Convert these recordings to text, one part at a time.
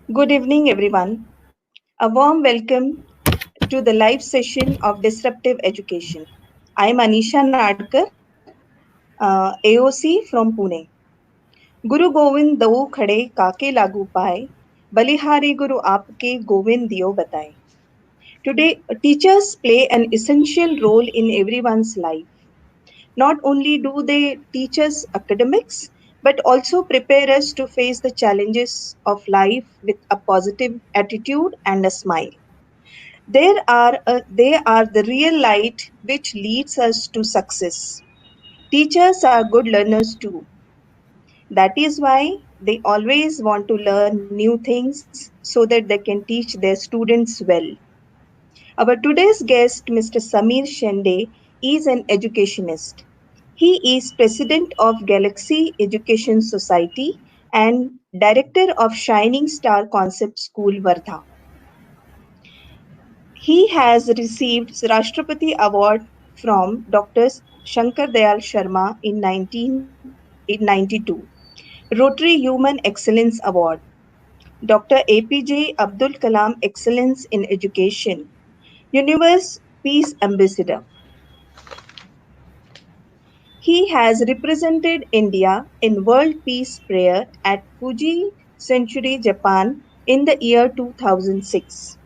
Good evening, everyone. A warm welcome to the live session of Disruptive Education. I am Anisha Nadkar, AOC from Pune. Guru Govind दऊ खड़े काके लागू पाए बलिहारी गुरु आपके गोविंद दियो बताए. Today, teachers play an essential role in everyone's life. Not only do they teach us academics, but also prepare us to face the challenges of life with a positive attitude and a smile. They are the real light which leads us to success. Teachers are good learners too. That is why they always want to learn new things so that they can teach their students well. Our today's guest, Mr. Samir Shende, is an educationist. He is president of Galaxy Education Society and director of Shining Star Concept School, Wardha. He has received Rashtrapati Award from Dr. Shankar Dayal Sharma in 1992, Rotary Human Excellence Award, Dr. APJ Abdul Kalam Excellence in Education, Universe Peace Ambassador. He has represented India in World Peace Prayer at Fuji Century, Japan in the year 2006.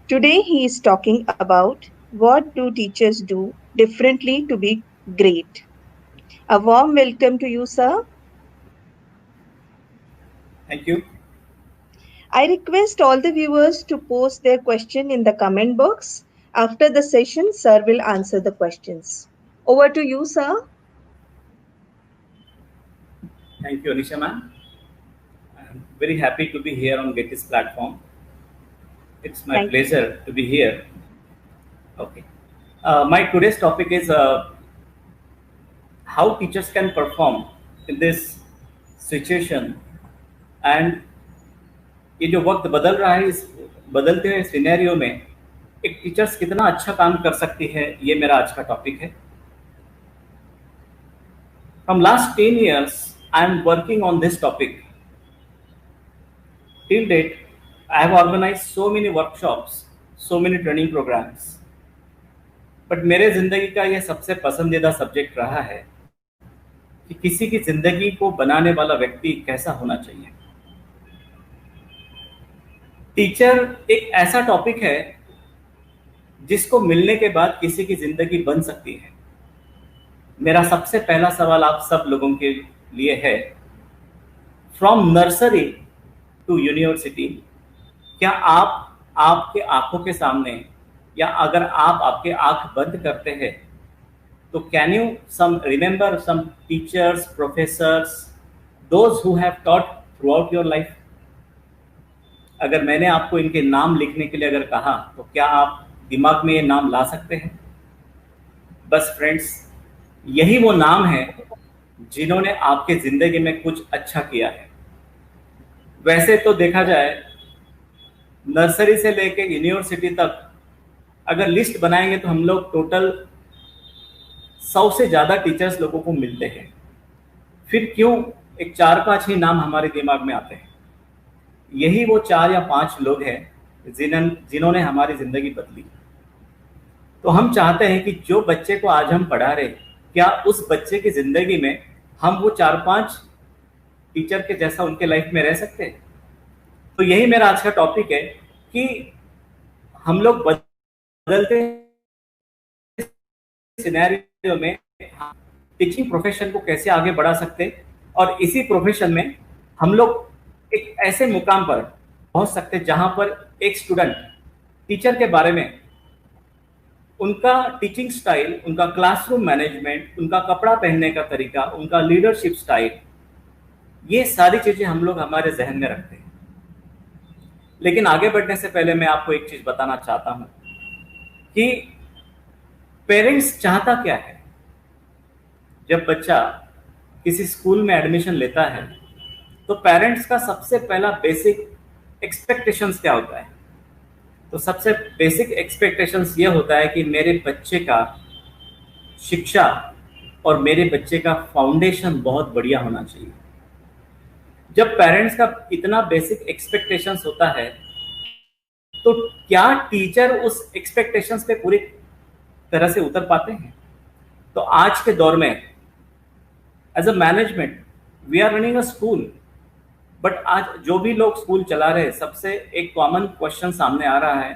Today he is talking about what do teachers do differently to be great. A warm welcome to you, sir. Thank you. I request all the viewers to post their question in the comment box. After the session, sir will answer the questions. Over to you, sir. Thank you, Anisha ma'am. I'm very happy to be here on Get This platform. It's my Thank you. pleasure to be here. Okay. My today's topic is how teachers can perform in this situation, and ये जो वक्त बदल रहा है, इस बदलते हुए scenario में एक टीचर्स कितना अच्छा काम कर सकती है, ये मेरा आज का टॉपिक है. From last 10 years, I am working on this topic. Till date, I have organized so many workshops, so many training programs. But मेरे जिंदगी का ये सबसे पसंदीदा सब्जेक्ट रहा है कि किसी की जिंदगी को बनाने वाला व्यक्ति कैसा होना चाहिए. टीचर एक ऐसा टॉपिक है जिसको मिलने के बाद किसी की जिंदगी बन सकती है. मेरा सबसे पहला सवाल आप सब लोगों के लिए है, फ्रॉम नर्सरी टू यूनिवर्सिटी, क्या आप आपके आंखों के सामने, या अगर आप आपके आंख बंद करते हैं, तो can you some remember some teachers, professors, those who have taught throughout your life? अगर मैंने आपको इनके नाम लिखने के लिए अगर कहा, तो क्या आप दिमाग में ये नाम ला सकते हैं? बस फ्रेंड्स, यही वो नाम है जिन्होंने आपके जिंदगी में कुछ अच्छा किया है. वैसे तो देखा जाए, नर्सरी से लेके यूनिवर्सिटी तक अगर लिस्ट बनाएंगे तो हम लोग टोटल 100 से ज़्यादा टीचर्स लोगों को मिलते हैं. फिर क्यों एक 4-5 ही नाम हमारे दिमाग में आते हैं? यही वो 4 या 5 लोग हैं जिन्होंने हमारी ज़िंदगी बदली. तो हम चाहते हैं कि जो बच्चे को आज हम पढ़ा रहे, क्या उस बच्चे की ज़िंदगी में हम वो 4-5 टीचर के जैसा उनके लाइफ में रह सकते हैं. तो यही मेरा आज का टॉपिक है कि हम लोग बदलते सिनेरियो में टीचिंग प्रोफेशन को कैसे आगे बढ़ा सकते हैं, और इसी प्रोफेशन में हम लोग एक ऐसे मुकाम पर पहुंच सकते हैं जहां पर एक स्टूडेंट टीचर के बारे में, उनका टीचिंग स्टाइल, उनका क्लासरूम मैनेजमेंट, उनका कपड़ा पहनने का तरीका, उनका लीडरशिप स्टाइल, ये सारी चीज़ें हम लोग हमारे जहन में रखते हैं. लेकिन आगे बढ़ने से पहले मैं आपको एक चीज़ बताना चाहता हूं कि पेरेंट्स चाहता क्या है. जब बच्चा किसी स्कूल में एडमिशन लेता है, तो पेरेंट्स का सबसे पहला बेसिक एक्सपेक्टेशंस क्या होता है? तो सबसे बेसिक एक्सपेक्टेशंस ये होता है कि मेरे बच्चे का शिक्षा और मेरे बच्चे का फाउंडेशन बहुत बढ़िया होना चाहिए. जब पेरेंट्स का इतना बेसिक एक्सपेक्टेशंस होता है, तो क्या टीचर उस एक्सपेक्टेशंस पे पूरी तरह से उतर पाते हैं? तो आज के दौर में as a management we are running a school, but आज जो भी लोग स्कूल चला रहे हैं, सबसे एक कॉमन क्वेश्चन सामने आ रहा है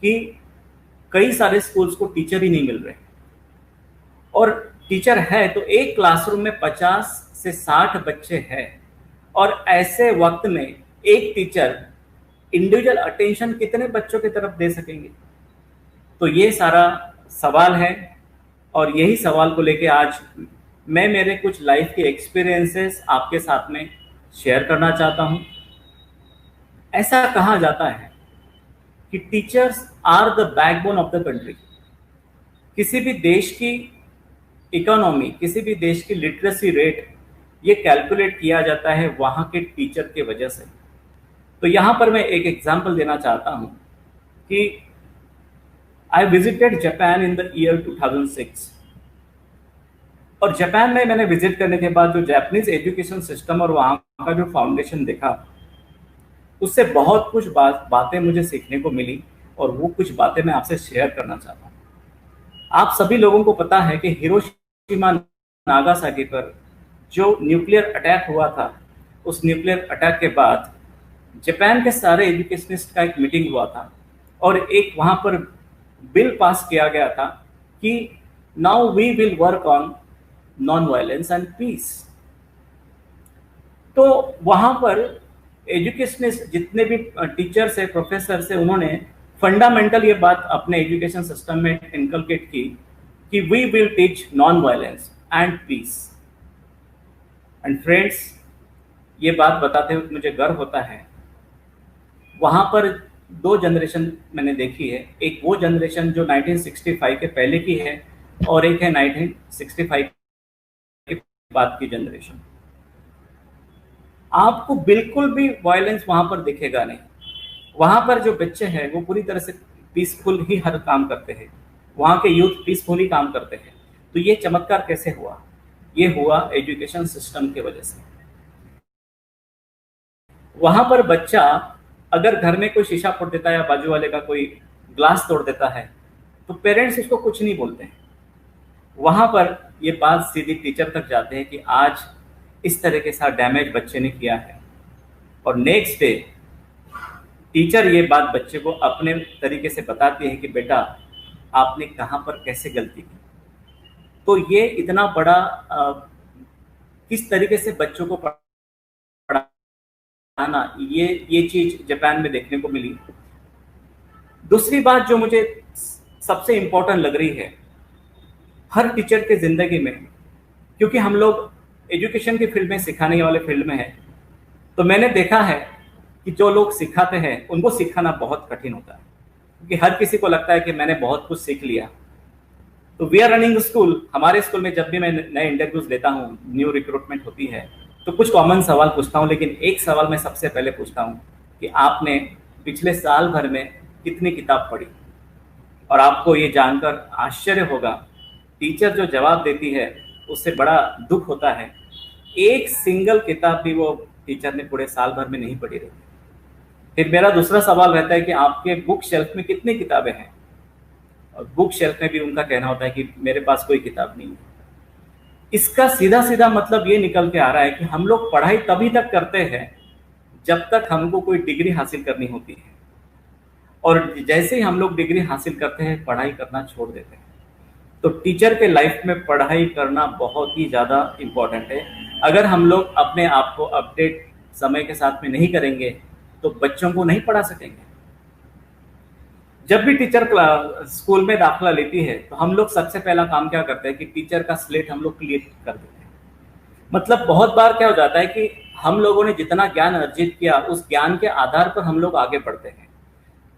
कि कई सारे स्कूल्स को टीचर ही नहीं मिल रहे, और टीचर है तो एक क्लासरूम में 50 से 60 बच्चे हैं, और ऐसे वक्त में एक टीचर इंडिविजुअल अटेंशन कितने बच्चों की तरफ दे सकेंगे? तो ये सारा सवाल है, और यही सवाल को लेके आज मैं मेरे कुछ लाइफ के एक्सपीरियंसेस आपके साथ में शेयर करना चाहता हूं। ऐसा कहा जाता है कि teachers are the backbone of the country. किसी भी देश की इकोनॉमी, किसी भी देश की लिटरेसी रेट, ये कैलकुलेट किया जाता है वहाँ के टीचर के वजह से। तो यहाँ पर मैं एक एग्जांपल देना चाहता हूँ कि I visited Japan in the year 2006, और जापान में मैंने विजिट करने के बाद जो जापानीज एजुकेशन सिस्टम और वहाँ का जो फाउंडेशन देखा, उससे बहुत कुछ बातें मुझे सीखने को मिली, और वो कुछ बातें मैं आपसे शेयर करना चाहता हूँ। आप सभी लोगों को पता है कि हिरोशिमा नागासाकी पर जो न्यूक्लियर अटैक हुआ था, उस न्यूक्लियर अटैक के बाद जापान के सारे एजुकेशनिस्ट का एक मीटिंग हुआ था, और एक वहाँ पर बिल पास किया गया था कि now we will work on non violence and peace. तो वहाँ पर एजुकेशनिस्ट जितने भी टीचर्स है, प्रोफेसर है, उन्होंने फंडामेंटल ये बात अपने एजुकेशन सिस्टम में इनकलकेट की कि we will teach non violence and peace. And friends, ये बात बताते हुए मुझे गर्व होता है, वहाँ पर दो जनरेशन मैंने देखी है। एक वो जनरेशन जो 1965 के पहले की है, और एक है 1965 के बाद की जनरेशन। आपको बिल्कुल भी वायलेंस वहाँ पर दिखेगा नहीं। वहाँ पर जो बच्चे हैं वो पूरी तरह से पीसफुल ही हर काम करते हैं, वहाँ के यूथ पीसफुली काम करते हैं। तो ये चमत्कार कैसे हुआ? ये हुआ एजुकेशन सिस्टम की वजह से। वहाँ पर बच्चा अगर घर में कोई शीशा फोड़ देता है या बाजू वाले का कोई ग्लास तोड़ देता है, तो पेरेंट्स उसको कुछ नहीं बोलते हैं। वहाँ पर ये बात सीधी टीचर तक जाते हैं कि आज इस तरह के साथ डैमेज बच्चे ने किया है, और नेक्स्ट डे टीचर ये बात बच्चे को अपने तरीके से बताती है कि बेटा आपने कहाँ पर कैसे गलती की। तो ये इतना बड़ा किस तरीके से बच्चों को पढ़ाना, ये चीज जापान में देखने को मिली। दूसरी बात जो मुझे सबसे इम्पोर्टेंट लग रही है हर टीचर के जिंदगी में, क्योंकि हम लोग एजुकेशन की फील्ड में, सिखाने वाले फील्ड में है, तो मैंने देखा है कि जो लोग सिखाते हैं उनको सिखाना बहुत कठिन होता है, क्योंकि हर किसी को लगता है कि मैंने बहुत कुछ सीख लिया। तो वी आर रनिंग स्कूल। हमारे स्कूल में जब भी मैं नए इंटरव्यूज लेता हूँ, न्यू रिक्रूटमेंट होती है, तो कुछ कॉमन सवाल पूछता हूँ, लेकिन एक सवाल मैं सबसे पहले पूछता हूँ कि आपने पिछले साल भर में कितनी किताब पढ़ी? और आपको ये जानकर आश्चर्य होगा, टीचर जो जवाब देती है उससे बड़ा दुख होता है, एक सिंगल किताब भी वो टीचर ने पूरे साल भर में नहीं पढ़ी रहती। फिर मेरा दूसरा सवाल रहता है कि आपके बुक शेल्फ में कितनी किताबें हैं? और बुक शेल्फ में भी उनका कहना होता है कि मेरे पास कोई किताब नहीं है। इसका सीधा सीधा मतलब ये निकल के आ रहा है कि हम लोग पढ़ाई तभी तक करते हैं जब तक हमको कोई डिग्री हासिल करनी होती है, और जैसे ही हम लोग डिग्री हासिल करते हैं पढ़ाई करना छोड़ देते हैं। तो टीचर के लाइफ में पढ़ाई करना बहुत ही ज़्यादा इम्पोर्टेंट है। अगर हम लोग अपने आप को अपडेट समय के साथ में नहीं करेंगे तो बच्चों को नहीं पढ़ा सकेंगे। जब भी टीचर स्कूल में दाखिला लेती है तो हम लोग सबसे पहला काम क्या करते हैं कि टीचर का स्लेट हम लोग क्लियर कर देते हैं। मतलब बहुत बार क्या हो जाता है कि हम लोगों ने जितना ज्ञान अर्जित किया उस ज्ञान के आधार पर हम लोग आगे बढ़ते हैं।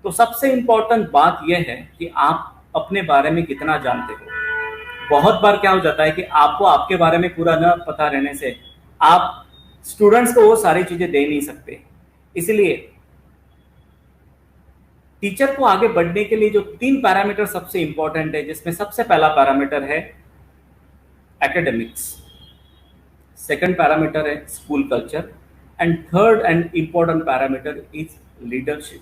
तो सबसे इम्पोर्टेंट बात यह है कि आप अपने बारे में कितना जानते हो। बहुत बार क्या हो जाता है कि आपको आपके बारे में पूरा न पता रहने से आप स्टूडेंट्स को वो सारी चीजें दे नहीं सकते। इसलिए टीचर को आगे बढ़ने के लिए जो 3 पैरामीटर सबसे इंपॉर्टेंट है, जिसमें सबसे पहला पैरामीटर है एकेडमिक्स, सेकंड पैरामीटर है school culture, and third and important parameter is leadership.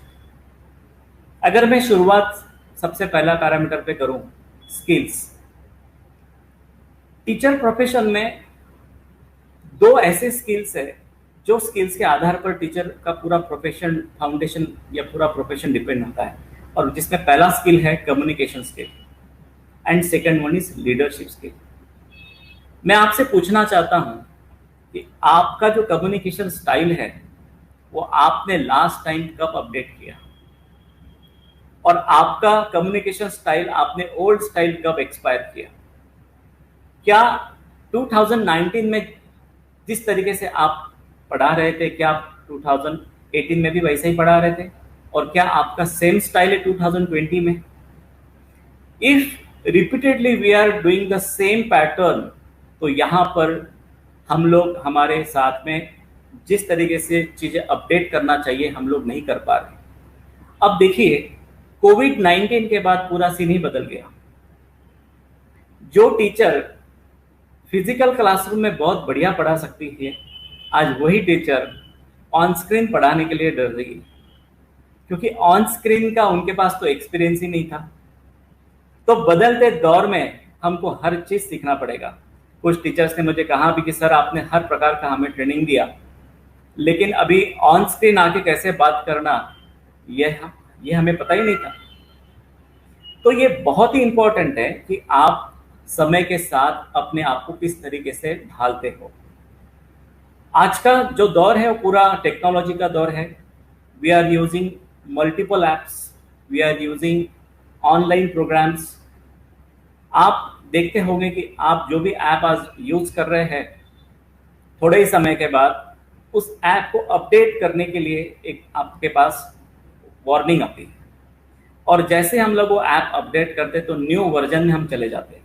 अगर मैं शुरुआत सबसे पहला पैरामीटर पे करूं, स्किल्स। टीचर प्रोफेशन में दो ऐसे स्किल्स है जो स्किल्स के आधार पर टीचर का पूरा प्रोफेशन फाउंडेशन या पूरा प्रोफेशन डिपेंड होता है, और जिसमें पहला स्किल है communication skill and second one is leadership skill. मैं आपसे पूछना चाहता हूं कि आपका जो कम्युनिकेशन स्टाइल है वो आपने लास्ट टाइम कब अपडेट किया, और आपका कम्युनिकेशन स्टाइल आपने ओल्ड स्टाइल कब एक्सपायर किया। क्या 2019 में जिस तरीके से आप पढ़ा रहे थे, क्या आप 2018 में भी वैसे ही पढ़ा रहे थे, और क्या आपका सेम स्टाइल है 2020 में? If repeatedly we are doing the same pattern, तो यहाँ पर हम लोग हमारे साथ में जिस तरीके से चीजें अपडेट करना चाहिए हम लोग नहीं कर पा रहे। अब देखिए, कोविड-19 के बाद पूरा सीन ही बदल गया। जो टीचर फिजिकल क्लासरूम में बहुत बढ़िया पढ़ा सकती थी, आज वही टीचर ऑन स्क्रीन पढ़ाने के लिए डर रही है, क्योंकि ऑन स्क्रीन का उनके पास तो एक्सपीरियंस ही नहीं था। तो बदलते दौर में हमको हर चीज सीखना पड़ेगा। कुछ टीचर्स ने मुझे कहा भी कि सर आपने हर प्रकार का हमें ट्रेनिंग दिया, लेकिन अभी ऑन स्क्रीन आके कैसे बात करना ये हमें पता ही नहीं था। तो ये बहुत ही इंपॉर्टेंट है कि आप समय के साथ अपने आप को किस तरीके से ढालते हो। आज का जो दौर है वो पूरा टेक्नोलॉजी का दौर है। We are using multiple apps, we are using online programs. आप देखते होंगे कि आप जो भी ऐप आज यूज कर रहे हैं, थोड़े ही समय के बाद उस ऐप को अपडेट करने के लिए एक आपके पास वार्निंग आती है, और जैसे हम लोग वो ऐप अपडेट करते तो न्यू वर्जन में हम चले जाते हैं।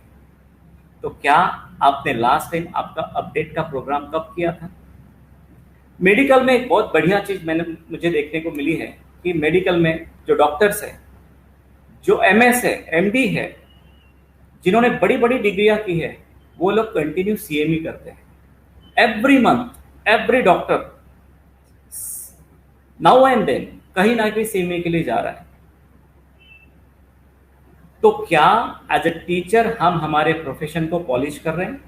तो क्या आपने लास्ट टाइम आपका अपडेट का प्रोग्राम कब किया था? मेडिकल में एक बहुत बढ़िया चीज मुझे देखने को मिली है कि मेडिकल में जो डॉक्टर्स है, जो एमएस है, एमडी है, जिन्होंने बड़ी बड़ी डिग्रियां की है, वो लोग कंटिन्यू सीएमई करते हैं। Every month every doctor now and then कहीं ना कहीं सीएमई के लिए जा रहा है। तो क्या एज ए टीचर हम हमारे प्रोफेशन को पॉलिश कर रहे हैं?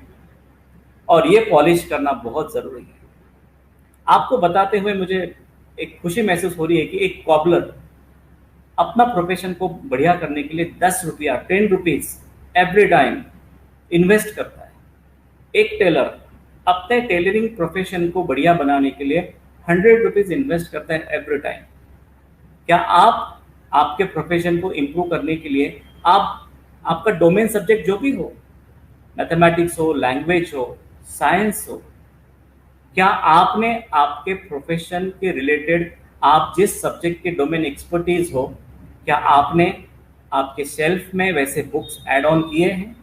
और ये पॉलिश करना बहुत जरूरी है। आपको बताते हुए मुझे एक खुशी महसूस हो रही है कि एक कॉबलर अपना प्रोफेशन को बढ़िया करने के लिए 10 रुपया 10 रुपीज एवरी टाइम इन्वेस्ट करता है। एक टेलर अपने टेलरिंग प्रोफेशन को बढ़िया बनाने के लिए 100 रुपीज इन्वेस्ट करता है एवरी टाइम। क्या आप आपके प्रोफेशन को इम्प्रूव करने के लिए आपका डोमेन सब्जेक्ट जो भी हो, मैथमेटिक्स हो, लैंग्वेज हो, साइंस हो, क्या आपने आपके प्रोफेशन के रिलेटेड आप जिस सब्जेक्ट के डोमेन एक्सपर्टीज हो, क्या आपने आपके शेल्फ में वैसे बुक्स ऐड ऑन किए हैं?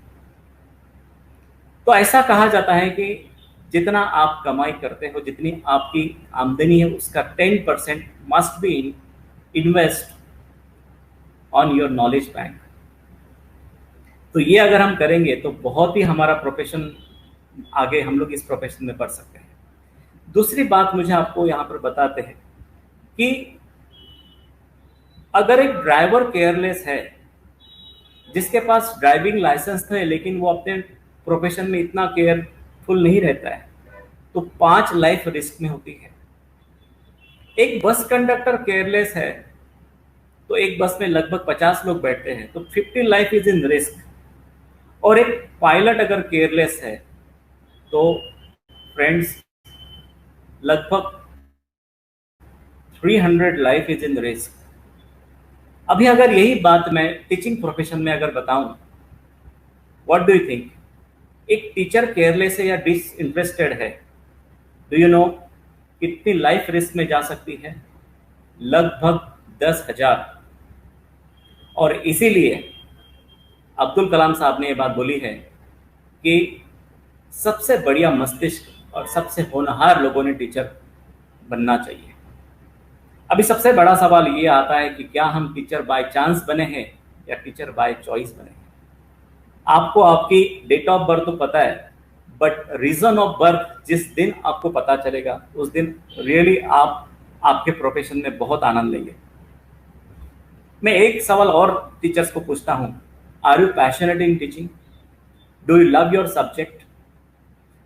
तो ऐसा कहा जाता है कि जितना आप कमाई करते हो, जितनी आपकी आमदनी है, उसका 10% must be invest on your knowledge bank. तो ये अगर हम करेंगे तो बहुत ही हमारा प्रोफेशन आगे हम लोग इस प्रोफेशन में बढ़ सकते हैं। दूसरी बात मुझे आपको यहाँ पर बताते हैं कि अगर एक ड्राइवर केयरलेस है, जिसके पास ड्राइविंग लाइसेंस है लेकिन वो अपने प्रोफेशन में इतना केयरफुल नहीं रहता है, तो 5 लाइफ रिस्क में होती है। एक बस कंडक्टर केयरलेस है तो एक बस में लगभग 50 लोग बैठते हैं, तो 15 लाइफ इज इन रिस्क। और एक पायलट अगर केयरलेस है तो फ्रेंड्स लगभग 300 लाइफ इज इन रिस्क। अभी अगर यही बात मैं टीचिंग प्रोफेशन में अगर बताऊं, व्हाट डू यू थिंक? एक टीचर केयरलेस है या डिसइंटरेस्टेड है, डू यू नो कितनी लाइफ रिस्क में जा सकती है? लगभग 10,000। और इसीलिए अब्दुल कलाम साहब ने ये बात बोली है कि सबसे बढ़िया मस्तिष्क और सबसे होनहार लोगों ने टीचर बनना चाहिए। अभी सबसे बड़ा सवाल ये आता है कि क्या हम टीचर बाय चांस बने हैं या टीचर बाय चॉइस बने हैं? आपको आपकी डेट ऑफ बर्थ तो पता है, बट रीजन ऑफ बर्थ जिस दिन आपको पता चलेगा उस दिन रियली आप आपके प्रोफेशन में बहुत आनंद लेंगे। मैं एक सवाल और टीचर्स को पूछता हूँ, are you passionate in teaching? Do you love your subject?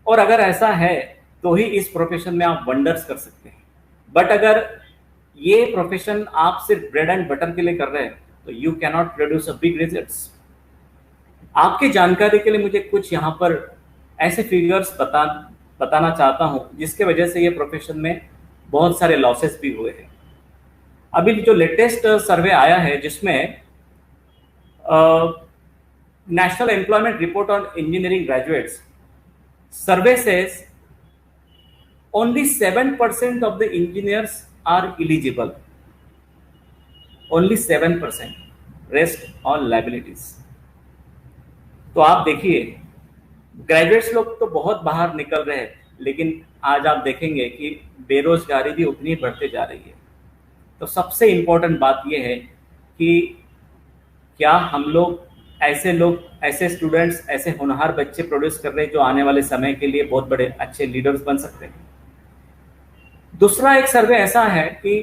और अगर ऐसा है तो ही इस प्रोफेशन में आप वंडर्स कर सकते हैं। बट अगर ये प्रोफेशन आप सिर्फ ब्रेड एंड बटर के लिए कर रहे हैं तो you cannot produce a big results. आपकी जानकारी के लिए मुझे कुछ यहाँ पर ऐसे फिगर्स बताना चाहता हूँ जिसके वजह से ये प्रोफेशन में बहुत सारे लॉसेस भी हुए हैं। अभी जो लेटेस्ट सर्वे आया है जिसमें national employment report on engineering graduates survey says only 7% of the engineers are eligible. Only 7%. Rest all liabilities. तो आप देखिए ग्रेजुएट्स लोग तो बहुत बाहर निकल रहे हैं, लेकिन आज आप देखेंगे कि बेरोजगारी भी उतनी बढ़ते जा रही है। तो सबसे इम्पोर्टेंट बात यह है कि क्या हम लोग ऐसे स्टूडेंट्स, ऐसे होनहार बच्चे प्रोड्यूस कर रहे हैं जो आने वाले समय के लिए बहुत बड़े अच्छे लीडर्स बन सकते हैं। दूसरा एक सर्वे ऐसा है कि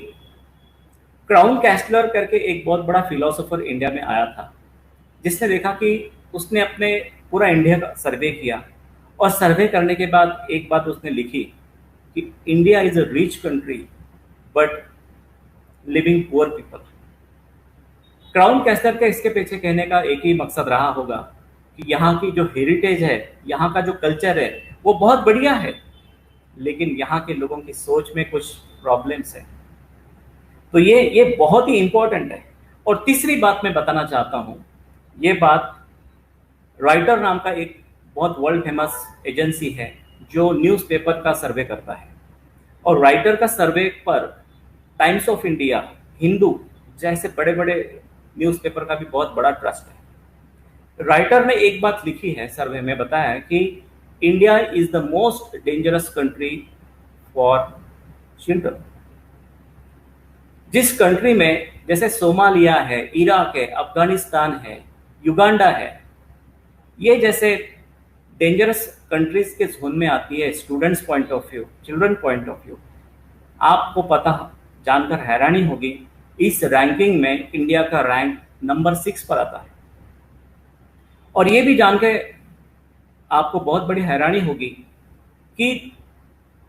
क्राउन कैस्टलर करके एक बहुत बड़ा फिलोसोफर इंडिया में आया था, जिसने देखा कि उसने अपने पूरा इंडिया का सर्वे किया और सर्वे करने के बाद एक बात उसने लिखी कि India is a rich country but living poor people. क्राउन कैस्टलर के इसके पीछे कहने का एक ही मकसद रहा होगा कि यहाँ की जो हेरिटेज है, यहाँ का जो कल्चर है वो बहुत बढ़िया है, लेकिन यहाँ के लोगों की सोच में कुछ प्रॉब्लम्स है। तो ये बहुत ही इंपॉर्टेंट है। और तीसरी बात मैं बताना चाहता हूँ, ये बात राइटर नाम का एक बहुत वर्ल्ड फेमस एजेंसी है जो न्यूज़पेपर का सर्वे करता है, और राइटर का सर्वे पर टाइम्स ऑफ इंडिया, हिंदू जैसे बड़े बड़े न्यूज़पेपर का भी बहुत बड़ा ट्रस्ट है। राइटर ने एक बात लिखी है सर्वे में, बताया है कि India is the most dangerous country for children. जिस कंट्री में जैसे सोमालिया है, इराक है, अफगानिस्तान है, युगांडा है, ये जैसे डेंजरस कंट्रीज के जोन में आती है students point of view, children point of view, आपको पता जानकर हैरानी होगी इस रैंकिंग में इंडिया का रैंक नंबर 6 पर आता है। और ये भी जानकर आपको बहुत बड़ी हैरानी होगी कि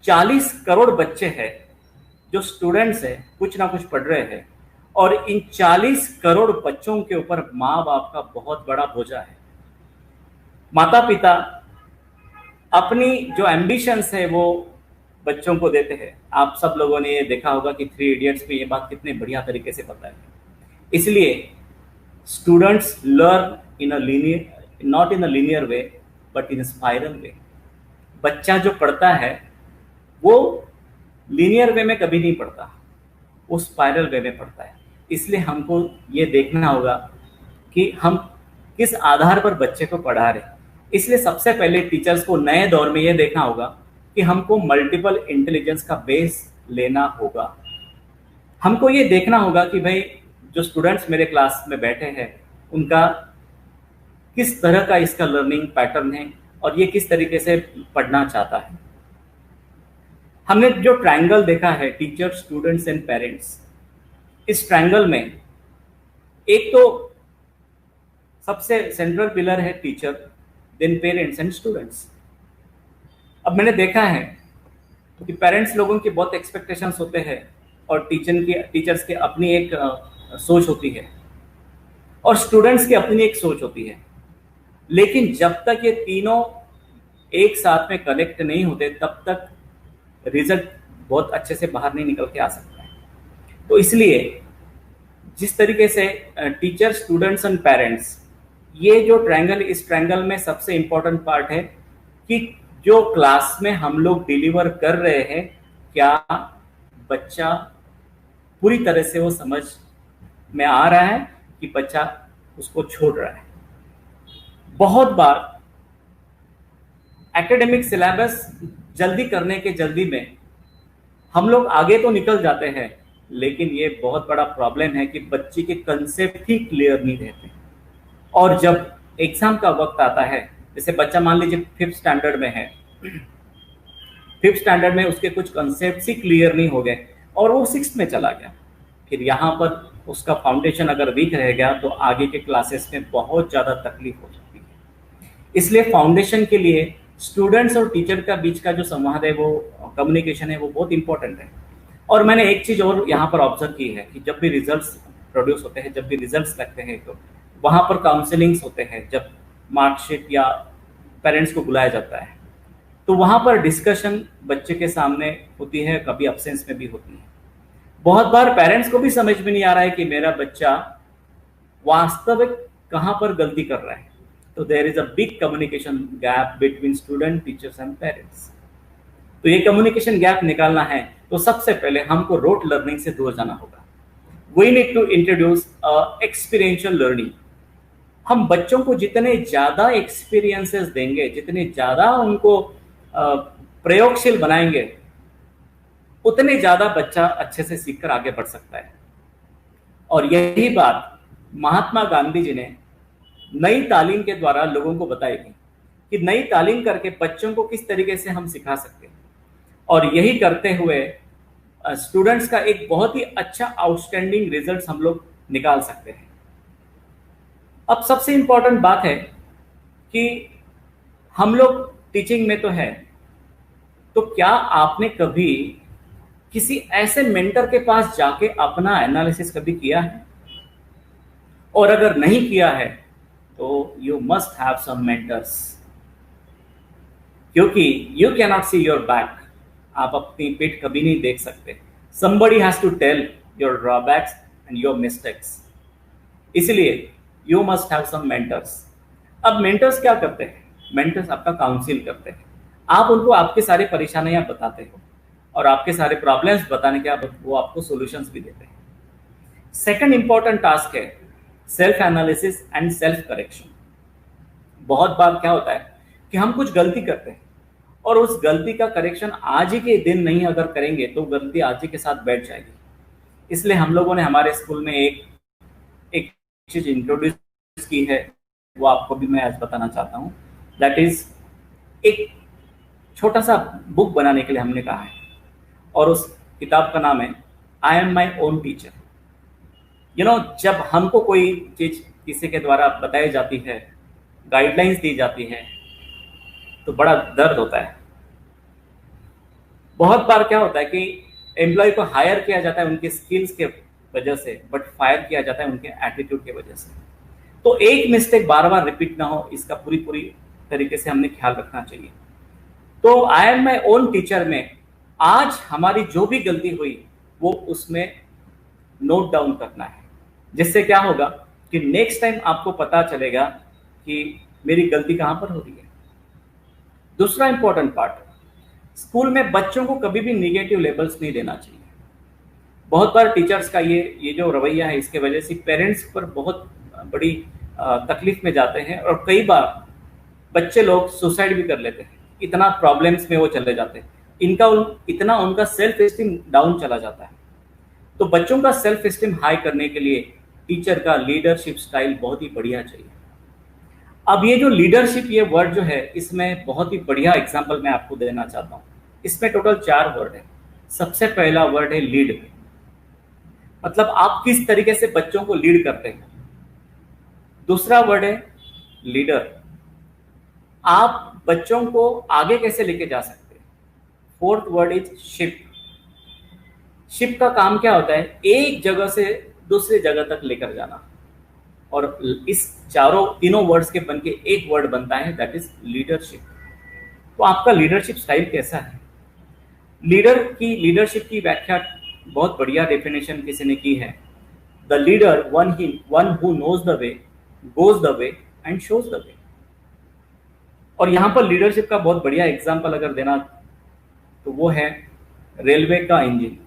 40 करोड़ बच्चे हैं जो स्टूडेंट्स हैं, कुछ ना कुछ पढ़ रहे हैं, और इन 40 करोड़ बच्चों के ऊपर माँ बाप का बहुत बड़ा बोझा है। माता पिता अपनी जो एम्बिशंस है वो बच्चों को देते हैं। आप सब लोगों ने ये देखा होगा कि 3 इडियट्स में ये बात कितने बढ़िया तरीके से बताई है। इसलिए students learn in a linear, not in a linear way but in spiral way. बच्चा जो पढ़ता है वो लीनियर वे में कभी नहीं पढ़ता, वो स्पाइरल वे में पढ़ता है। इसलिए हमको ये देखना होगा कि हम किस आधार पर बच्चे को पढ़ा रहे। इसलिए सबसे पहले टीचर्स को नए दौर में ये देखना होगा कि हमको मल्टीपल इंटेलिजेंस का बेस लेना होगा। हमको ये देखना होगा कि भाई जो स्टूडेंट्स मेरे क्लास में बैठे हैं उनका किस तरह का इसका लर्निंग पैटर्न है और ये किस तरीके से पढ़ना चाहता है। हमने जो ट्रायंगल देखा है टीचर, स्टूडेंट्स एंड पेरेंट्स, इस ट्रायंगल में एक तो सबसे सेंट्रल पिलर है teacher, then parents and students. अब मैंने देखा है कि पेरेंट्स लोगों की बहुत एक्सपेक्टेशंस होते हैं और टीचर्स की अपनी एक सोच होती है और स्टूडेंट्स की अपनी एक सोच होती है। लेकिन जब तक ये तीनों एक साथ में कनेक्ट नहीं होते तब तक रिजल्ट बहुत अच्छे से बाहर नहीं निकल के आ सकता है। तो इसलिए जिस तरीके से टीचर, स्टूडेंट्स एंड पेरेंट्स, ये जो ट्रायंगल, इस ट्रायंगल में सबसे इंपॉर्टेंट पार्ट है कि जो क्लास में हम लोग डिलीवर कर रहे हैं क्या बच्चा पूरी तरह से वो समझ में आ रहा है कि बच्चा उसको छोड़ रहा है। बहुत बार एकेडमिक सिलेबस जल्दी करने के जल्दी में हम लोग आगे तो निकल जाते हैं, लेकिन ये बहुत बड़ा प्रॉब्लम है कि बच्चे के कंसेप्ट ही क्लियर नहीं रहते और जब एग्जाम का वक्त आता है जैसे बच्चा मान लीजिए 5th स्टैंडर्ड में है, 5th स्टैंडर्ड में उसके कुछ कंसेप्ट ही क्लियर नहीं हो गए और वो 6th में चला गया, फिर यहाँ पर उसका फाउंडेशन अगर वीक रह गया तो आगे के क्लासेस में बहुत ज़्यादा तकलीफ हो सकती है। इसलिए फाउंडेशन के लिए स्टूडेंट्स और टीचर का बीच का जो संवाद है, वो कम्युनिकेशन है, वो बहुत इंपॉर्टेंट है। और मैंने एक चीज़ और यहाँ पर ऑब्जर्व की है कि जब भी रिजल्ट्स प्रोड्यूस होते हैं, जब भी रिजल्ट्स लगते हैं, तो वहाँ पर काउंसलिंग्स होते हैं, जब मार्कशीट या पेरेंट्स को बुलाया जाता है, तो वहाँ पर डिस्कशन बच्चे के सामने होती है, कभी अब्सेंस में भी होती है। बहुत बार पेरेंट्स को भी समझ में नहीं आ रहा है कि मेरा बच्चा वास्तविक कहाँ पर गलती कर रहा है। तो there is a big communication gap between student, teachers and parents. तो ये कम्युनिकेशन गैप निकालना है तो सबसे पहले हमको रोट लर्निंग से दूर जाना होगा। We need to introduce experiential learning. हम बच्चों को जितने ज्यादा एक्सपीरियंसेस देंगे, जितने ज्यादा उनको प्रयोगशील बनाएंगे, उतने ज्यादा बच्चा अच्छे से सीखकर आगे बढ़ सकता है। और यही बात महात्मा गांधी जी ने नई तालीम के द्वारा लोगों को बताई थी कि नई तालीम करके बच्चों को किस तरीके से हम सिखा सकते हैं। और यही करते हुए स्टूडेंट्स का एक बहुत ही अच्छा आउटस्टैंडिंग रिजल्ट हम लोग निकाल सकते हैं। अब सबसे इंपॉर्टेंट बात है कि हम लोग टीचिंग में तो है, तो क्या आपने कभी किसी ऐसे मेंटर के पास जाके अपना एनालिसिस कभी किया है? और अगर नहीं किया है तो you must have some mentors, क्योंकि you can not see your back. आप अपनी पीठ कभी नहीं देख सकते। somebody has to tell your drawbacks and your mistakes, इसलिए you must have some mentors. अब मेंटर्स क्या करते हैं? मेंटर्स आपका काउंसिल करते हैं। आप उनको आपकी सारी परेशानियां बताते हो और आपके सारे प्रॉब्लम्स बताने के बाद वो आपको सॉल्यूशंस भी देते हैं। सेकंड इंपॉर्टेंट टास्क है self analysis and self correction. बहुत बार क्या होता है कि हम कुछ गलती करते हैं और उस गलती का करेक्शन आज ही के दिन नहीं अगर करेंगे तो गलती आज ही के साथ बैठ जाएगी। इसलिए हम लोगों ने हमारे स्कूल में एक चीज इंट्रोड्यूस की है, वो आपको भी मैं आज बताना चाहता हूँ। दैट इज एक छोटा सा बुक बनाने के लिए हमने कहा है, और उस किताब का नाम है I am my own teacher. जब हमको कोई चीज किसी के द्वारा बताई जाती है, गाइडलाइंस दी जाती है, तो बड़ा दर्द होता है। बहुत बार क्या होता है कि एम्प्लॉय को हायर किया जाता है उनके स्किल्स के वजह से, बट फायर किया जाता है उनके एटीट्यूड के वजह से। तो एक मिस्टेक बार बार रिपीट ना हो, इसका पूरी तरीके से हमने ख्याल रखना चाहिए। तो I am my own teacher में आज हमारी जो भी गलती हुई वो उसमें नोट डाउन करना है, जिससे क्या होगा कि नेक्स्ट टाइम आपको पता चलेगा कि मेरी गलती कहां पर हो रही है। दूसरा इंपॉर्टेंट पार्ट, स्कूल में बच्चों को कभी भी निगेटिव लेबल्स नहीं देना चाहिए। बहुत बार टीचर्स का ये जो रवैया है, इसके वजह से पेरेंट्स पर बहुत बड़ी तकलीफ में जाते हैं और कई बार बच्चे लोग सुसाइड भी कर लेते हैं। इतना प्रॉब्लम्स में वो चले जाते हैं, इतना उनका सेल्फ एस्टीम डाउन चला जाता है। तो बच्चों का सेल्फ एस्टीम हाई करने के लिए टीचर का लीडरशिप स्टाइल बहुत ही बढ़िया चाहिए। अब ये जो लीडरशिप, ये वर्ड जो है, इसमें बहुत ही बढ़िया एग्जांपल मैं आपको देना चाहता हूँ। इसमें टोटल 4 वर्ड है। सबसे पहला वर्ड है लीड, मतलब आप किस तरीके से बच्चों को लीड करते हैं। दूसरा वर्ड है लीडर, आप बच्चों को आगे कैसे लेके जा सकते हैं। Fourth word is ship, ship का काम क्या होता है, एक जगह से दूसरी जगह तक लेकर जाना। और इस तीनों वर्ड्स के बनके एक वर्ड बनता है, दैट इज लीडरशिप। तो आपका लीडरशिप स्टाइल कैसा है? लीडरशिप की व्याख्या बहुत बढ़िया डेफिनेशन किसी ने की है। The leader one who knows the way, goes the way and shows the way. और यहां पर लीडरशिप का बहुत बढ़िया एग्जांपल अगर देना तो वो है रेलवे का इंजन।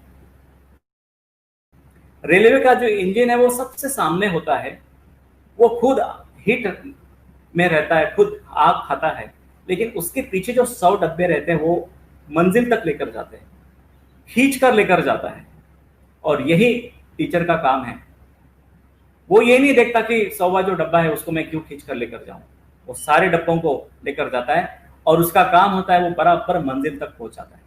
रेलवे का जो इंजन है वो सबसे सामने होता है, वो खुद हीट में रहता है, खुद आग खाता है, लेकिन उसके पीछे जो 100 डब्बे रहते हैं वो मंजिल तक लेकर जाते हैं, खींच कर लेकर जाता है। और यही टीचर का काम है। वो ये नहीं देखता कि 100वां जो डब्बा है उसको मैं क्यों खींच कर लेकर जाऊं, वो सारे डब्बों को लेकर जाता है और उसका काम होता है वो बराबर मंजिल तक पहुंचाता है।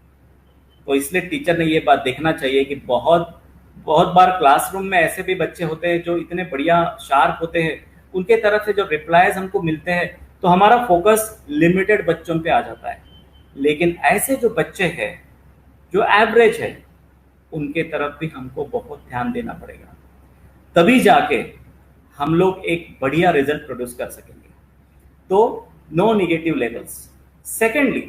तो इसलिए टीचर ने ये बात देखना चाहिए कि बहुत बहुत बार क्लासरूम में ऐसे भी बच्चे होते हैं जो इतने बढ़िया शार्प होते हैं, उनके तरफ से जो रिप्लाईज हमको मिलते हैं तो हमारा फोकस लिमिटेड बच्चों पे आ जाता है। लेकिन ऐसे जो बच्चे हैं जो एवरेज है, उनके तरफ भी हमको बहुत ध्यान देना पड़ेगा, तभी जाके हम लोग एक बढ़िया रिजल्ट प्रोड्यूस कर सकेंगे। तो नो निगेटिव लेवल्स। सेकेंडली,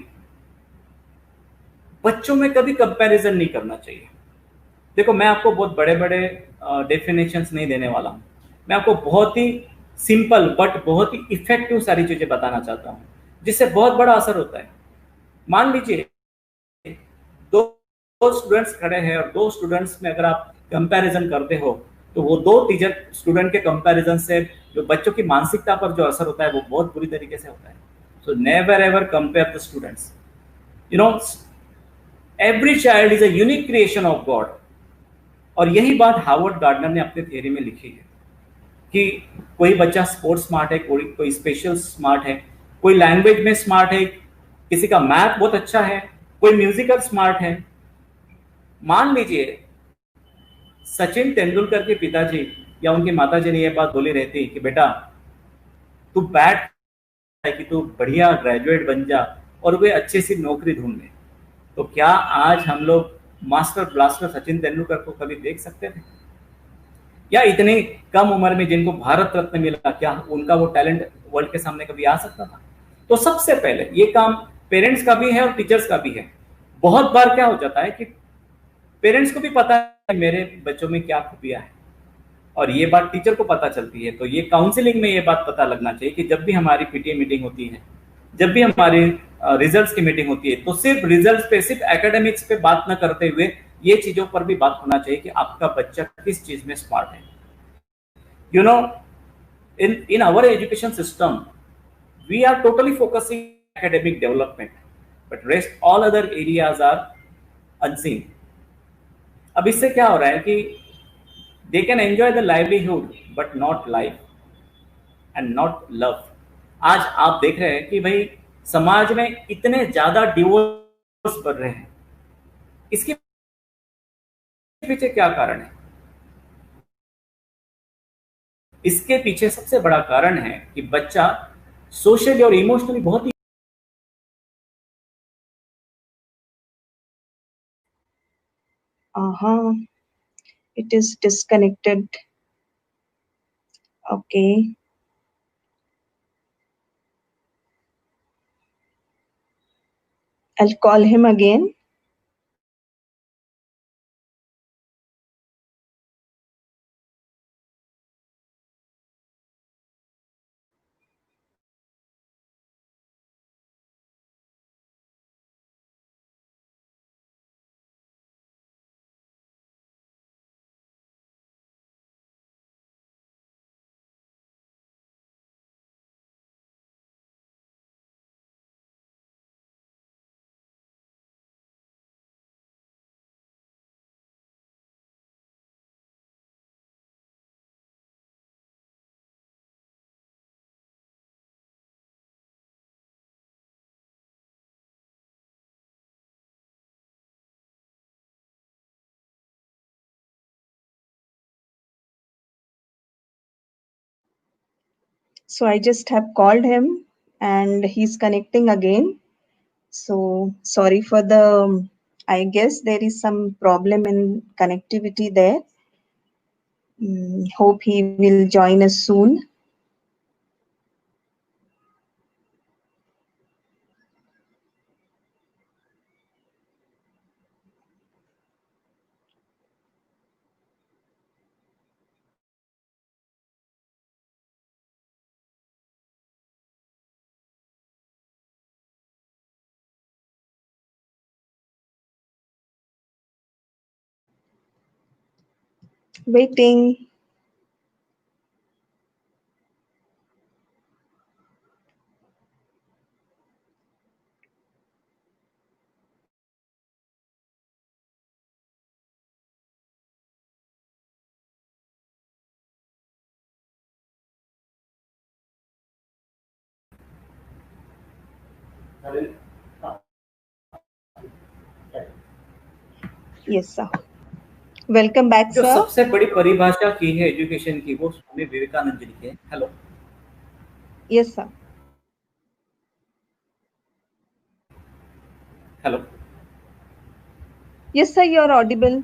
बच्चों में कभी कंपैरिजन नहीं करना चाहिए। देखो, मैं आपको बहुत बड़े बड़े डेफिनेशंस नहीं देने वाला हूँ। मैं आपको बहुत ही सिंपल बट बहुत ही इफेक्टिव सारी चीजें बताना चाहता हूँ, जिससे बहुत बड़ा असर होता है। मान लीजिए दो दो स्टूडेंट्स खड़े हैं और दो स्टूडेंट्स में अगर आप कंपैरिजन करते हो, तो वो दो टीचर स्टूडेंट के कंपैरिजन से जो बच्चों की मानसिकता पर जो असर होता है वो बहुत बुरी तरीके से होता है। So never ever compare the students. You know, every child is a unique creation of God. और यही बात हार्वर्ड गार्डनर ने अपने थ्योरी में लिखी है कि कोई बच्चा स्पोर्ट्स स्मार्ट है, कोई कोई स्पेशल स्मार्ट है, कोई लैंग्वेज में स्मार्ट है, किसी का मैथ बहुत अच्छा है, कोई म्यूजिकल स्मार्ट है। मान लीजिए सचिन तेंदुलकर के पिताजी या उनकी माताजी ने यह बात बोली रहती कि बेटा तू बैठ है कि तू बढ़िया ग्रेजुएट बन जा और वे अच्छी सी नौकरी ढूंढ ले, तो क्या आज हम लोग मास्टर ब्लास्टर सचिन तेंदुलकर को कभी देख सकते थे? या इतनी कम उम्र में जिनको भारत रत्न मिला, क्या उनका वो टैलेंट वर्ल्ड के सामने कभी आ सकता था? तो सबसे पहले ये काम पेरेंट्स का भी है और टीचर्स का भी है। बहुत बार क्या हो जाता है कि पेरेंट्स को भी पता है कि मेरे बच्चों में क्या खूबियां है, और ये बात टीचर को पता चलती है। तो ये काउंसलिंग में ये बात पता लगना चाहिए कि जब भी हमारी पीटीए मीटिंग होती है, जब भी हमारी रिजल्ट्स की मीटिंग होती है, तो सिर्फ रिजल्ट्स पे, सिर्फ एकेडमिक्स पे बात न करते हुए ये चीजों पर भी बात होना चाहिए कि आपका बच्चा किस चीज में स्मार्ट है। You know, in our education system we are totally focusing academic development, but rest all other areas are unseen. अब इससे क्या हो रहा है कि they can enjoy the livelihood but not life and not love. आज आप देख रहे हैं कि भाई समाज में इतने ज्यादा डिवोर्स बढ़ रहे हैं। इसके पीछे क्या कारण है? इसके पीछे सबसे बड़ा कारण है कि बच्चा सोशली और इमोशनली बहुत ही Uh-huh. It is disconnected. Okay. I'll call him again. So I just have called him and he's connecting again. So sorry for the, I guess there is some problem in connectivity there. Hope he will join us soon. Waiting. Yes, sir. Welcome back, जो sir. सबसे बड़ी परिभाषा की है education की वो स्वामी विवेकानंद जी लिखे हैं। Hello Yes, sir. Hello Yes, sir, you are audible.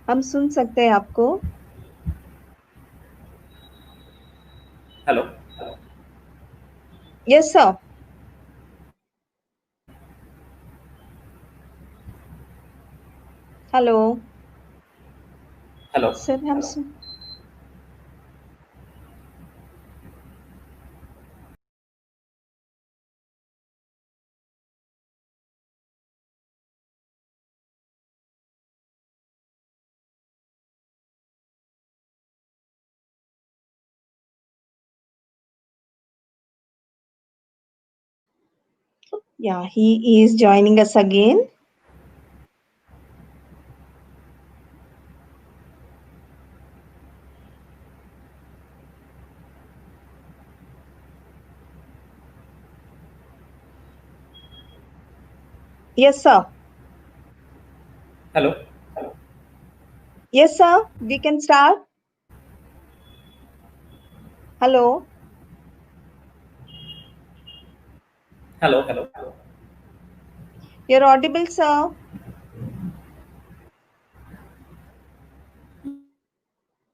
हम सुन सकते हैं आपको. Hello Yes, sir. Hello. Hello sir हम सुन. Yeah, he is joining us again. Yes, sir. Hello Yes, sir. We can start. Hello. Hello hello You're audible, sir.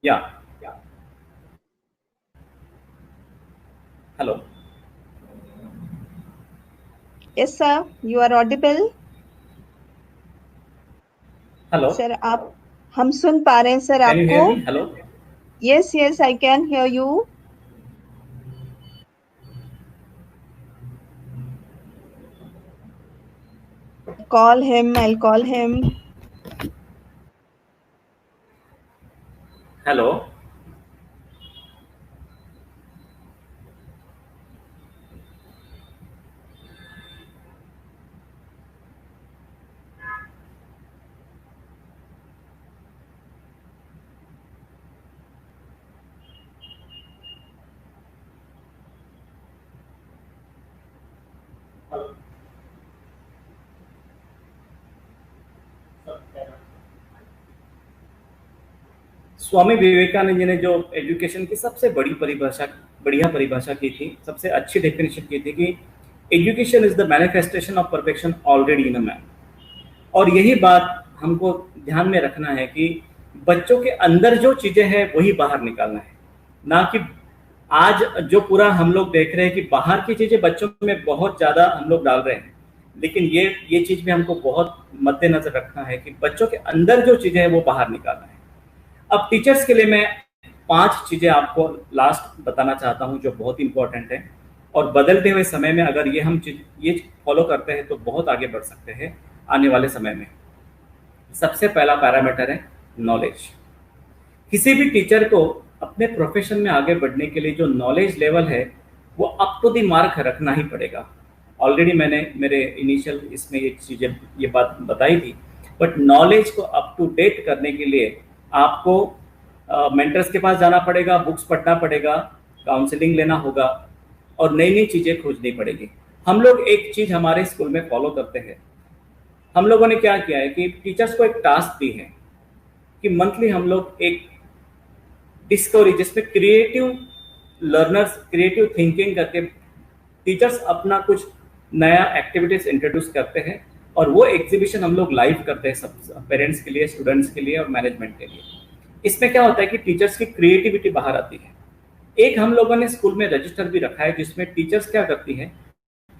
या hello Yes, sir. You are audible. Hello sir आप हम सुन पा रहे हैं sir can you आपको. Hear me? Hello Yes, yes, I can hear you. Call him. I'll call him. Hello Swami Vivekananda ji ने जो education की सबसे बढ़िया परिभाषा की थी, सबसे अच्छी डेफिनेशन की थी कि education is the manifestation of perfection already in a man. और यही बात हमको ध्यान में रखना है कि बच्चों के अंदर जो चीजें हैं वही बाहर निकालना है, ना कि आज जो पूरा हम लोग देख रहे हैं कि बाहर की चीजें बच्चों में बहुत ज्यादा हम लोग डाल रहे हैं, लेकिन ये चीज भी हमको बहुत मद्देनजर रखना है कि बच्चों के अंदर जो चीजें हैं वो बाहर निकालना है। अब टीचर्स के लिए मैं 5 चीजें आपको लास्ट बताना चाहता हूं जो बहुत इंपॉर्टेंट है, और बदलते हुए समय में अगर ये फॉलो करते हैं तो बहुत आगे बढ़ सकते हैं आने वाले समय में। सबसे पहला पैरामीटर है नॉलेज। किसी भी टीचर को अपने प्रोफेशन में आगे बढ़ने के लिए जो नॉलेज लेवल है वो अप टू द मार्क रखना ही पड़ेगा। ऑलरेडी मैंने मेरे इनिशियल इसमें ये बात बताई थी, बट नॉलेज को अप टू डेट करने के लिए आपको मेंटर्स के पास जाना पड़ेगा, बुक्स पढ़ना पड़ेगा, काउंसलिंग लेना होगा और नई नई चीजें खोजनी पड़ेगी। हम लोग एक चीज हमारे स्कूल में फॉलो करते हैं। हम लोगों ने क्या किया है कि टीचर्स को एक टास्क दी है कि मंथली हम लोग एक डिस्कवरी जिसमें क्रिएटिव लर्नर्स क्रिएटिव थिंकिंग करके टीचर्स अपना कुछ नया एक्टिविटीज इंट्रोड्यूस करते हैं, और वो एग्जीबिशन हम लोग लाइव करते हैं सब पेरेंट्स के लिए, स्टूडेंट्स के लिए और मैनेजमेंट के लिए। इसमें क्या होता है कि टीचर्स की क्रिएटिविटी बाहर आती है। एक हम लोगों ने स्कूल में रजिस्टर भी रखा है जिसमें टीचर्स क्या करती हैं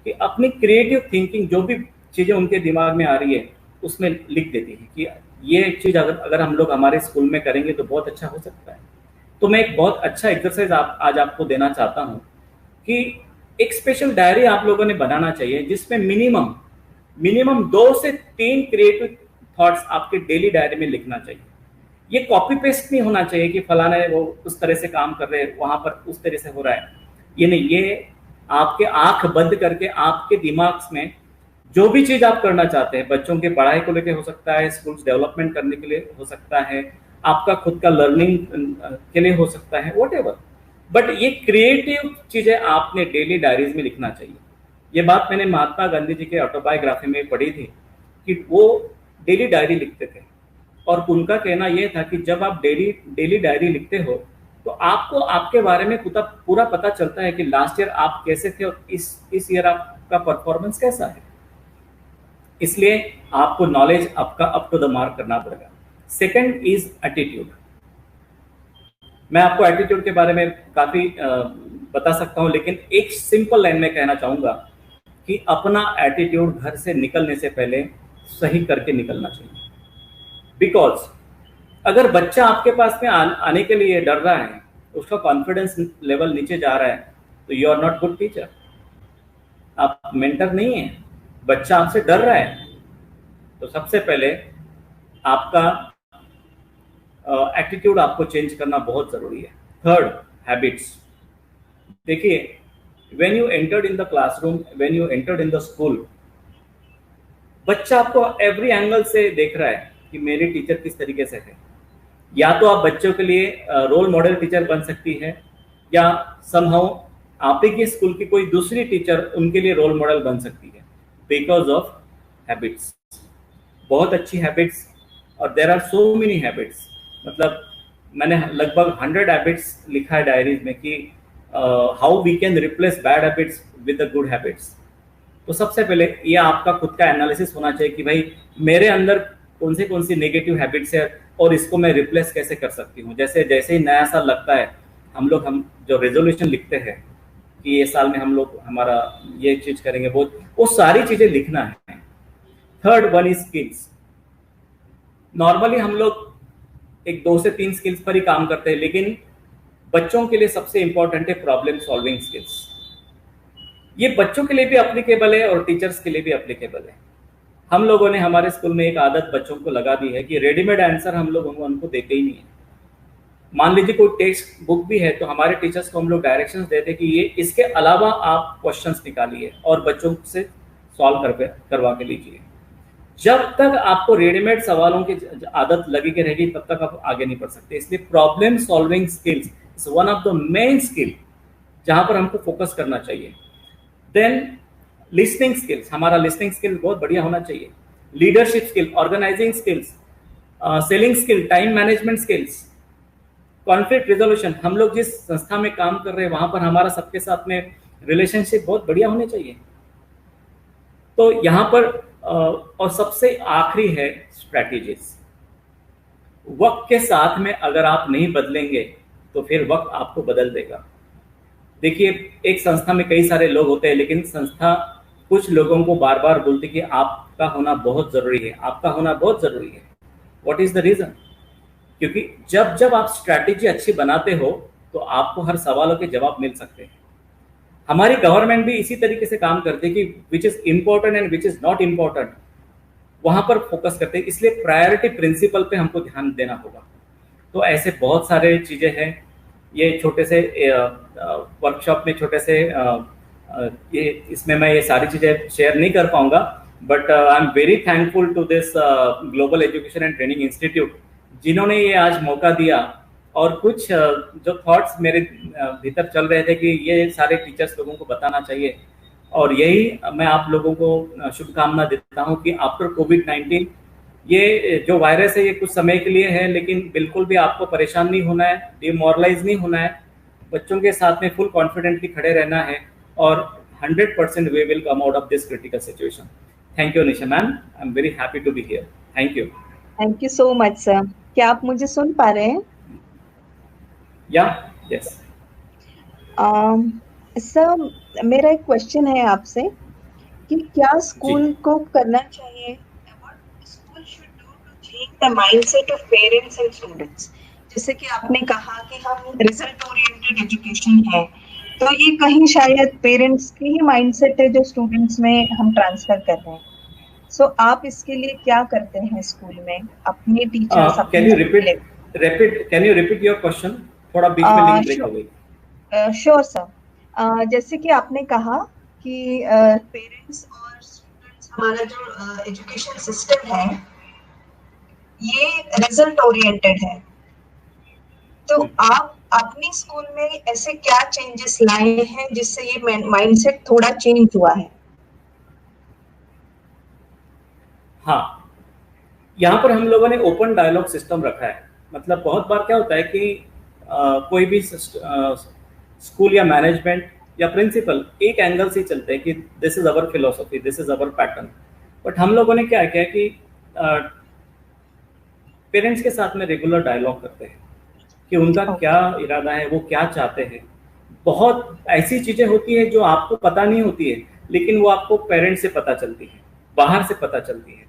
कि अपनी क्रिएटिव थिंकिंग जो भी चीजें उनके दिमाग में आ रही है उसमें लिख देती है कि ये चीज अगर हम लोग हमारे स्कूल में करेंगे तो बहुत अच्छा हो सकता है। तो मैं एक बहुत अच्छा एक्सरसाइज आज आपको देना चाहता हूं कि एक स्पेशल डायरी आप लोगों ने बनाना चाहिए जिसमें मिनिमम 2 से 3 क्रिएटिव थॉट्स आपके डेली डायरी में लिखना चाहिए। ये कॉपी पेस्ट नहीं होना चाहिए कि फलाना वो उस तरह से काम कर रहे हैं, वहां पर उस तरह से हो रहा है। ये नहीं, ये आपके आंख बंद करके आपके दिमाग में जो भी चीज आप करना चाहते हैं, बच्चों के पढ़ाई को लेकर हो सकता है, स्कूल डेवलपमेंट करने के लिए हो सकता है, आपका खुद का लर्निंग के लिए हो सकता है, वॉट एवर, बट ये क्रिएटिव चीजें आपने डेली डायरीज में लिखना चाहिए। ये बात मैंने महात्मा गांधी जी के ऑटोबायोग्राफी में पढ़ी थी कि वो डेली डायरी लिखते थे, और उनका कहना यह था कि जब आप डेली डेली डायरी लिखते हो तो आपको आपके बारे में पूरा पूरा पता चलता है कि लास्ट ईयर आप कैसे थे और इस ईयर आपका परफॉर्मेंस कैसा है। इसलिए आपको नॉलेज आपका अप टू द मार्क करना पड़ेगा। Second is attitude. मैं आपको एटीट्यूड के बारे में काफी बता सकता हूं, लेकिन एक सिंपल लाइन में कहना चाहूंगा कि अपना एटीट्यूड घर से निकलने से पहले सही करके निकलना चाहिए। बिकॉज अगर बच्चा आपके पास में आने के लिए डर रहा है, उसका कॉन्फिडेंस लेवल नीचे जा रहा है, तो you are not good teacher, आप मेंटर नहीं है। बच्चा आपसे डर रहा है तो सबसे पहले आपका एटीट्यूड आपको चेंज करना बहुत जरूरी है। Third, habits. देखिए, when you entered in the classroom, when you entered in the school, बच्चा आपको एवरी एंगल से देख रहा है कि मेरी टीचर किस तरीके से है। या तो आप बच्चों के लिए रोल मॉडल टीचर बन सकती है, या समहाउ आप ही की स्कूल की कोई दूसरी टीचर उनके लिए रोल मॉडल बन सकती है, बिकॉज ऑफ हैबिट्स। बहुत अच्छी हैबिट्स, और there are so many habits. मतलब मैंने लगभग 100 हैबिट्स लिखा है डायरीज में कि how we can replace bad habits with the good habits. तो सबसे पहले ये आपका खुद का एनालिसिस होना चाहिए कि भाई मेरे अंदर कौन सी नेगेटिव हैबिट्स है और इसको मैं रिप्लेस कैसे कर सकती हूँ। जैसे जैसे ही नया साल लगता है, हम जो रेजोल्यूशन लिखते हैं कि ये साल में हम लोग हमारा ये चीज करेंगे, वो सारी चीजें लिखना है। Third one is skills. Normally हम लोग एक 2 से 3 स्किल्स पर ही काम करते हैं, लेकिन बच्चों के लिए सबसे इंपॉर्टेंट है प्रॉब्लम सॉल्विंग स्किल्स। ये बच्चों के लिए भी एप्लीकेबल है और टीचर्स के लिए भी एप्लीकेबल है। हम लोगों ने हमारे स्कूल में एक आदत बच्चों को लगा दी है कि रेडीमेड आंसर हम लोग उनको देते ही नहीं है। मान लीजिए कोई टेक्स्ट बुक भी है तो हमारे टीचर्स को हम लोग डायरेक्शंस देते कि ये इसके अलावा आप क्वेश्चंस निकालिए और बच्चों से सॉल्व करवा के लीजिए। जब तक आपको रेडीमेड सवालों की आदत लगी के रहेगी तब तक आप आगे नहीं बढ़ सकते। इसलिए problem solving skills is one of the main skill जहां पर हमको फोकस करना चाहिए। देन लिसनिंग स्किल्स, हमारा लिसनिंग स्किल बहुत बढ़िया होना चाहिए। Leadership skill, organising skills, selling skill, time management skills, conflict resolution. हम लोग जिस संस्था में काम कर रहे हैं वहां पर हमारा सबके साथ में रिलेशनशिप बहुत बढ़िया होने चाहिए। तो यहाँ पर और सबसे आखिरी है स्ट्रैटेजीज। वक्त के साथ में अगर आप नहीं बदलेंगे तो फिर वक्त आपको बदल देगा। देखिए, एक संस्था में कई सारे लोग होते हैं, लेकिन संस्था कुछ लोगों को बार बार बोलती कि आपका होना बहुत जरूरी है, आपका होना बहुत जरूरी है। What is the reason? क्योंकि जब जब आप स्ट्रैटेजी अच्छी बनाते हो तो आपको हर सवालों के जवाब मिल सकते हैं। हमारी गवर्नमेंट भी इसी तरीके से काम करती है कि which is important and which is not important, वहां पर फोकस करते हैं। इसलिए प्रायोरिटी प्रिंसिपल पे हमको ध्यान देना होगा। तो ऐसे बहुत सारे चीजें हैं। ये छोटे से वर्कशॉप में छोटे से ये इसमें मैं ये सारी चीजें शेयर नहीं कर पाऊंगा, but I am very thankful to this global education and training institute जिन्होंने ये आज मौका दिया। और कुछ जो थॉट्स मेरे भीतर चल रहे थे कि ये सारे टीचर्स लोगों को बताना चाहिए, और यही मैं आप लोगों को शुभकामना देता हूं कि आफ्टर कोविड-19 ये जो वायरस है ये कुछ समय के लिए है, लेकिन बिल्कुल भी आपको परेशान नहीं होना है, डिमोरलाइज नहीं होना है। बच्चों के साथ में फुल कॉन्फिडेंटली खड़े रहना है और 100% we will come out of this critical situation. Thank you Nisha ma'am, I am very happy to be here. Thank you. Thank you so much sir. क्या आप मुझे सुन पा रहे हैं? या यस सर, मेरा एक क्वेश्चन है आपसे कि क्या स्कूल को करना चाहिए, what school should do to change the mindset of parents and students. जैसे कि आपने कहा कि हम रिजल्ट ओरिएंटेड एजुकेशन है, तो ये कहीं शायद पेरेंट्स की ही माइंडसेट है जो स्टूडेंट्स में हम ट्रांसफर कर रहे हैं। सो आप इसके लिए क्या करते हैं स्कूल में अपने teachers? Can you repeat your question? थोड़ा बीच में लिंक ब्रेक हो गई। Sure sir. जैसे कि आपने कहा कि पेरेंट्स और स्टूडेंट्स, हमारा जो एजुकेशन सिस्टम है ये रिजल्ट ओरिएंटेड है, तो आप अपने स्कूल में ऐसे क्या चेंजेस लाए हैं जिससे ये माइंडसेट थोड़ा चेंज हुआ है? हाँ, यहाँ पर हम लोगों ने ओपन डायलॉग सिस्टम रखा है। मतलब बहुत बार क्या होता है कि कोई भी स्कूल या मैनेजमेंट या प्रिंसिपल एक एंगल से ही चलते हैं कि this is our philosophy, this is our pattern. But हम लोगों ने क्या किया कि पेरेंट्स के साथ में रेगुलर डायलॉग करते हैं कि उनका क्या ओके। इरादा है, वो क्या चाहते हैं। बहुत ऐसी चीजें होती है जो आपको पता नहीं होती है, लेकिन वो आपको पेरेंट्स से पता चलती है, बाहर से पता चलती है।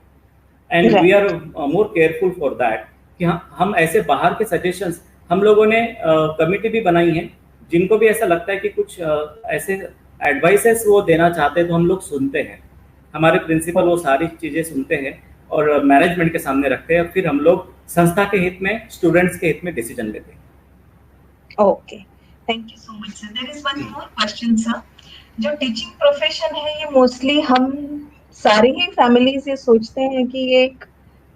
And we are right. More careful for that कि हम ऐसे बाहर के सजेशंस, हम लोगों ने कमिटी भी बनाई है, जिनको भी ऐसा लगता है कि कुछ ऐसे एडवाइसेस वो देना चाहते हैं तो हम लोग सुनते हैं। हमारे प्रिंसिपल वो सारी चीज़ें सुनते हैं और मैनेजमेंट के सामने रखते हैं, फिर हम लोग संस्था के हित में, स्टूडेंट्स के हित में डिसीजन लेते हैं। Okay, thank you so much sir. There is one more question sir. जो टीचिंग प्रोफेशन है, ये मोस्टली हम सारे ही फैमिलीज ये सोचते हैं कि ये एक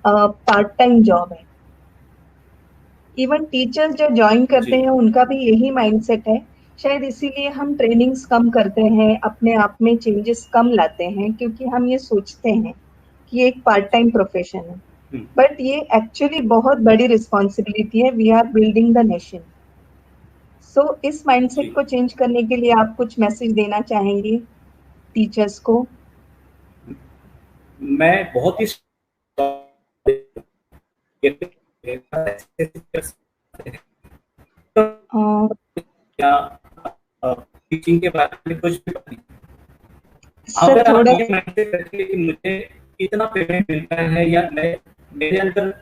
पार्ट टाइम जॉब है। इवन टीचर्स जो ज्वाइन करते जी। हैं उनका भी यही माइंडसेट है। शायद इसीलिए हम ट्रेनिंग्स कम करते हैं, अपने आप में चेंजेस कम लाते हैं, क्योंकि हम ये सोचते हैं कि ये एक पार्ट टाइम प्रोफेशन है। हम्म, बट ये एक्चुअली बहुत बड़ी रिस्पॉन्सिबिलिटी है। We are building the nation. So इस माइंडसेट जी। को चेंज करने के लिए आप कुछ मैसेज देना चाहेंगे टीचर्स को? मैं बहुत ही या टीचिंग के बारे में कुछ भी नहीं। सर अगर आप थोड़ा। ये माइंडसेट रखिए कि मुझे इतना पेमेंट मिलता है या मैं मेरे अंदर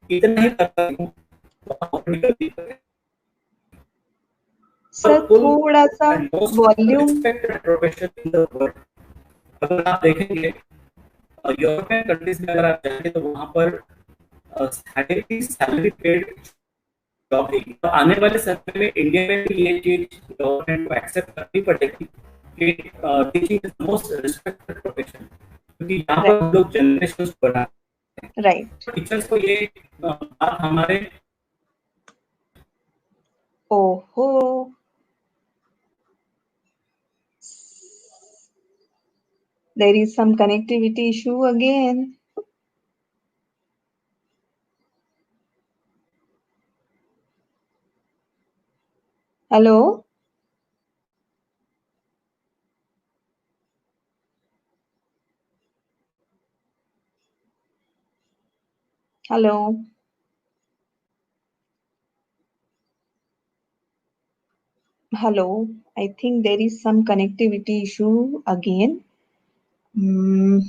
इतना ही करता हूँ, तो आप अपनी गलती करें। और सर फुल थोड़ा सा and most volume. Respected profession in the world. अगर आप देखेंगे यूरोपियन कंट्रीज में अगर आप जाएंगे तो वहां पर हाईली सैलरी पेड जॉब देगी। तो आने वाले समय में इंडिया में भी ये चीज गवर्नमेंट को एक्सेप्ट करनी पड़ेगी कि teaching is most respected profession, क्योंकि यहाँ पर हम लोग जनरेशन बना राइट। टीचर्स को ये बात हमारे ओहो, there is some connectivity issue again. Hello. Hello. Hello. I think there is some connectivity issue again. Hmm.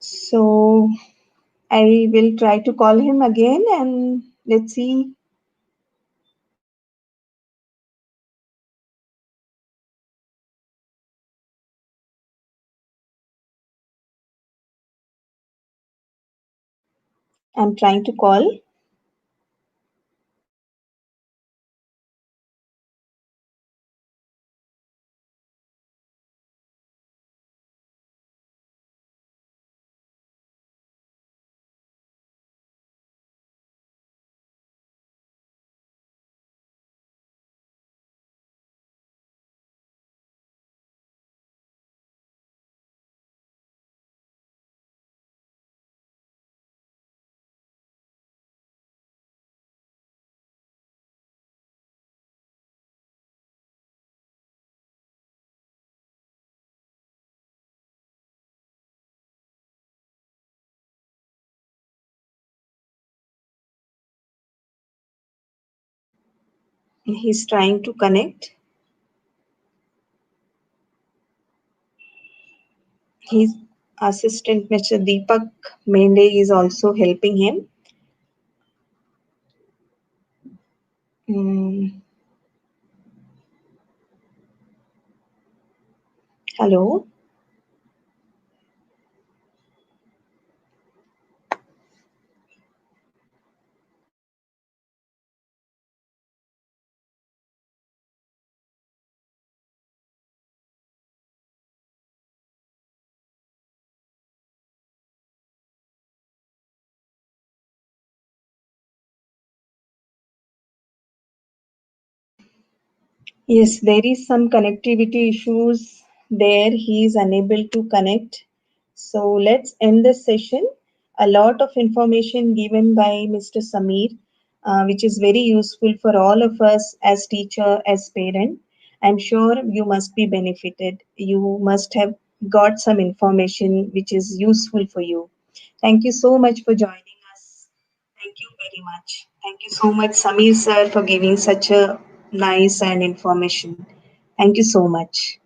So I will try to call him again and let's see. I'm trying to call. He's trying to connect. His assistant, Mr. Deepak Mende, is also helping him. Hmm. Hello. Yes, there is some connectivity issues there. He is unable to connect. So let's end this session. A lot of information given by Mr. Samir, which is very useful for all of us as teacher, as parent. I'm sure you must be benefited. You must have got some information which is useful for you. Thank you so much for joining us. Thank you very much. Thank you so much, Samir sir, for giving such a nice and information. Thank you so much.